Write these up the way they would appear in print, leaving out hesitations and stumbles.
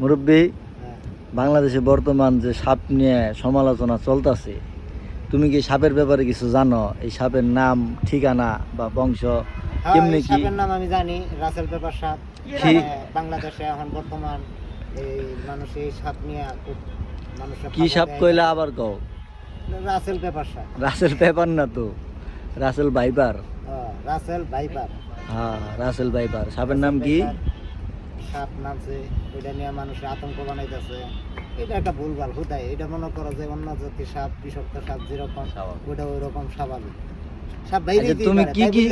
মুরব্বী, বাংলাদেশে বর্তমান যে সাপ নিয়ে সমালোচনা চলতেছে, তুমি কি সাপের ব্যাপারে কিছু জানো? এই সাপের নাম, ঠিকানা বা বংশ কেমনে কি? সাপের নাম আমি জানি, রাসেল পেপার সাপ। কি? বাংলাদেশে এখন বর্তমান এই মানুষ এই সাপ নিয়ে খুব মানুষের কি সাপ কইলা আবার কও? রাসেল পেপার সাপ। রাসেল পেপার না তো, রাসেল ভাইপার। Russell viper. হ্যাঁ, রাসেল ভাইপার। সাপের নাম কি? সাপ নামছে, ওইটা নিয়ে মানুষের আতঙ্ক বানাইতেছে। এটা একটা ভুলভাল হুদাই। এটা মনে করো যে অন্য জাতির সাপ, বিষাক্ত সাপ যেরকম, ওইটা ওই রকম স্বাভাবিক সাপ বাইরে। তুমি কি কি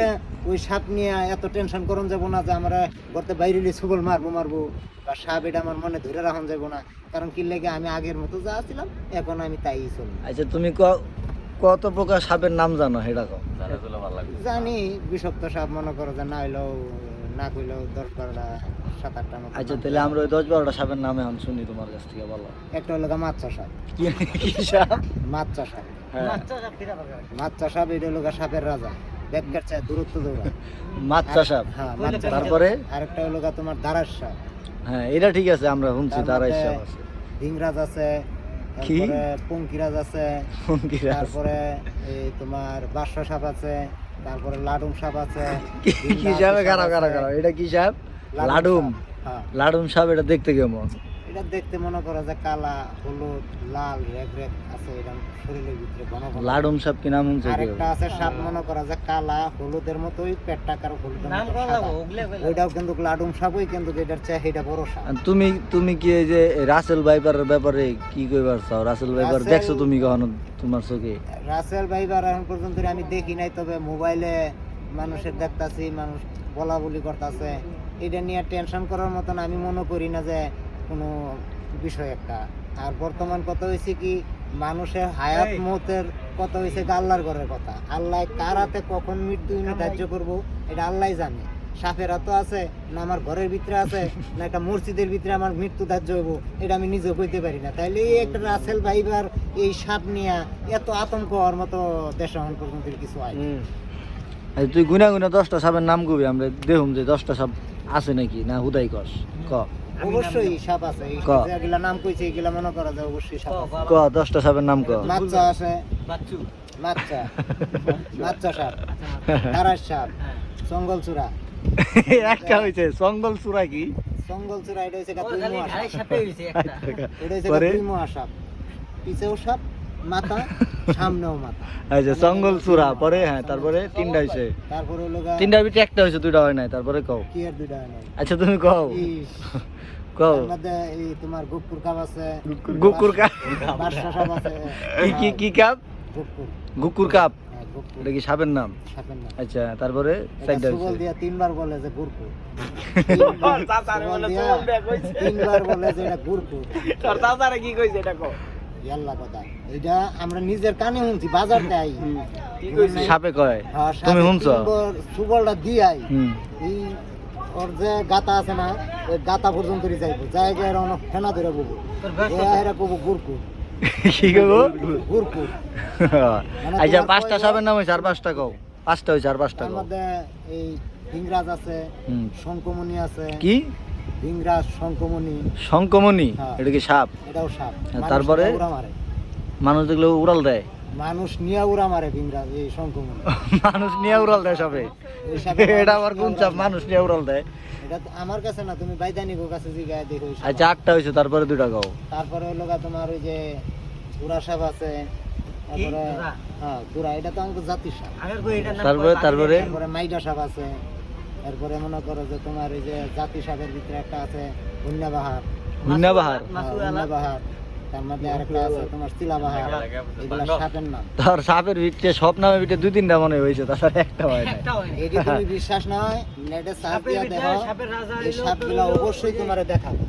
ওই সাপ নিয়ে এত টেনশন করুন যাবো না যে আমরা করতে বাইরে ছবল মারবো বা সাপ এটা আমার মনে ধরে রাখুন যাবো না। কারণ কি লেগে আমি আগের মতো যা ছিলাম এখন আমি তাই চলি। আচ্ছা, তুমি কত প্রকার সাপের নাম জানো সেটা কও? জানি বিষাক্ত সাপ মনে করো যে না হইলেও না কইলেও 10-12টা 7-8টা মতো। আচ্ছা, তাহলে আমরা ওই 10-12টা সাপের নামে এখন শুনি তোমার কাছ থেকে, বলো। একটা হলো মাচ্চা সাপ। কি সাপ? মাচ্চা সাপ। হ্যাঁ, মাচ্চা সাপ এটা হলো সাপের রাজা, ব্যাগকার চায় দূরত্ব দৌড়ায়। মাচ্চা সাপ। হ্যাঁ, মাচ্চা। তারপরে আরেকটা হলো তোমার দারাস সাপ। হ্যাঁ, এটা ঠিক আছে, আমরা শুনছি দারাই সাপ আছে। ভিংরাজ আছে, কি? তারপরে পঙ্কিরাজ আছে, পঙ্কিরাজ। তারপরে এই তোমার বাদশা সাপ আছে, তারপরে লাডুম সাপ আছে। কি সাপ? কারা এটা কি সাপ? লাডুম। হ্যাঁ, লাডুম সাপ, এটা দেখতে কেমন? এটা দেখতে মনে করো যে কালা, হলুদ, লাল রেগ আছে, এটা শরীরের ভিতরে ঘন ঘন। লাডুম সাপ কি নাম শুনছো? আরেকটা আছে সাপ মনে করা যে কালা, হলুদের মতোই পেটটা কারো হলুদের মতো সাদা। ওইটাও কিন্তু লাডুম সাপই, কিন্তু এটার চেয়ে এটা বড় সাপ। আর তুমি কি এই যে রাসেল ভাইপারের ব্যাপারে কি কইবার চাও? রাসেল ভাইপার দেখছো তুমি কখনো তোমার চোখে? রাসেল ভাইপার এখন পর্যন্ত আমি দেখি নাই, তবে মোবাইলে মানুষের দেখতাছি, মানুষ বলা বলি করতেছে। এটা নিয়ে টেনশন করার মতন আমি মনে করি না যে কোনো বিষয় একটা। আর বর্তমান কথা হয়েছে কি, মানুষের হায়াত মতের কথা হয়েছে আল্লাহর ঘরের কথা। আল্লাহ কার হাতে কখন মৃত্যু ধার্য করবো এটা আল্লাহ জানে। সাপের হাতও আছে না, আমার ঘরের ভিতরে আছে না, একটা মসজিদের ভিতরে আমার মৃত্যু ধার্য হইব, এটা আমি নিজেও কইতে পারি না। তাইলে এই একটা রাসেল ভাইবার এই সাপ নিয়ে এত আতঙ্ক হওয়ার মতো দেশ এখন পর্যন্ত কিছু হয়। তুই গুনা 10টা সাপের নাম কবি, আমরা দেখুম যে 10টা সাপ আছে নাকি না হুদাই কস। ক। অবশ্যই সাপ আছে, এগুলা নাম কইছে, এগুলা মনে করা যায় অবশ্যই সাপ আছে। ক 10টা সাপের নাম ক। মাচ্চা আছে, মাচ্চা সাপ, দারাস সাপ, চঙ্গলচূড়া। একটা হইছে চঙ্গলচূড়া। কি চঙ্গলচূড়া? এটা হইছে দুই মুয়া সাপ। এটা হইছে দুই মুয়া সাপ, পিছেও সাপ, মাথা সামনেও মাথা। আচ্ছা, চঙ্গলচূড়া। পরে হ্যাঁ, তারপরে তিনটা হইছে। তারপরে হলো তিনটার ভিতরে একটা হইছে, দুইটা হয় নাই। তারপরে কও। কি আর দুইটা হয় নাই? আচ্ছা, তুমি কও। কও। এর মধ্যে এই তোমার গুকুর কাপ আছে, গুকুর কাপ। বাদশা সাপ আছে। কি কাপ? গুকুর। গুকুর কাপ। হ্যাঁ, গুকুর এটা কি সাপের নাম? সাপের নাম। আচ্ছা, তারপরে এটা সাইডটা সুবল হইছে। দিয়া 3বার বলে যে গুরকু। 3বার বলে যে এটা গুরকু। তোর দাদারে কি কইছে এটা কও? ইয়াল্লা কথা। এটা আমরা নিজের কানে শুনছি, বাজার দেয়। কি কইছে? সাপে কয়? হ্যাঁ, তুমি শুনছো? সুবলটা দিয়াই হুম। এই ওর যে গাতা আছে না, ওই গাতা পর্যন্ত যাইবো, জায়গায় অনেক ফেনা ধরে বলবো, এরা কবো গুরকু। কি কইবো? গুরকু। আচ্ছা, 5টা সাপের নাম হইছে, আর 5টা কও। 5টা হইছে, আর 5টা তার কও। মধ্যে এই ভিংরাজ আছে, হুম। শঙ্কমণি আছে। কি? ভিংরাজ, শঙ্কমণি। শঙ্কমণি? হ্যাঁ। এটা কি সাপ? এটাও সাপ। তারপরে? উড়া মারে। মানুষ দেখলে উড়াল দেয়? মানুষ নিয়ে উড়া মারে ভিংরাজ, এই শঙ্কমণি। মানুষ নিয়ে উড়াল দেয় সাপে? এই সাপে এটা আবার কোন সাপ মানুষ নিয়ে উড়াল দেয়? এটা তো আমার কাছে না, তুমি বাইদানিকো কাছে জিগায় দেখো। আচ্ছা, 8টা হইছে, তারপরে 2টা কও। তারপরে হলো তোমার ওই যে উড়া সাপ আছে, তারপরে হ্যাঁ গুড়া, এটা তো আমাদের জাতির সাপ। তারপরে তারপরে মাইডা সাপ আছে। এরপরে মনে করো যে তোমার ওই যে জাতি সাপের ভিতরে একটা আছে হুন্নাবাহার। হুন্নাবাহার? হুন্নাবাহার। তার মধ্যে আরেকটা আছে তোমার চিলাবাহার। এগুলা সাপের নাম। তোর সাপের ভিতরে সব নামের ভিতরে 2-3টা মনে হইছে, তাছাড়া একটা হয় না। এটি তুমি বিশ্বাস নয়, নেটে সার্চ দিয়া দেখো, এই সাপগুলা অবশ্যই তোমারে দেখাবো।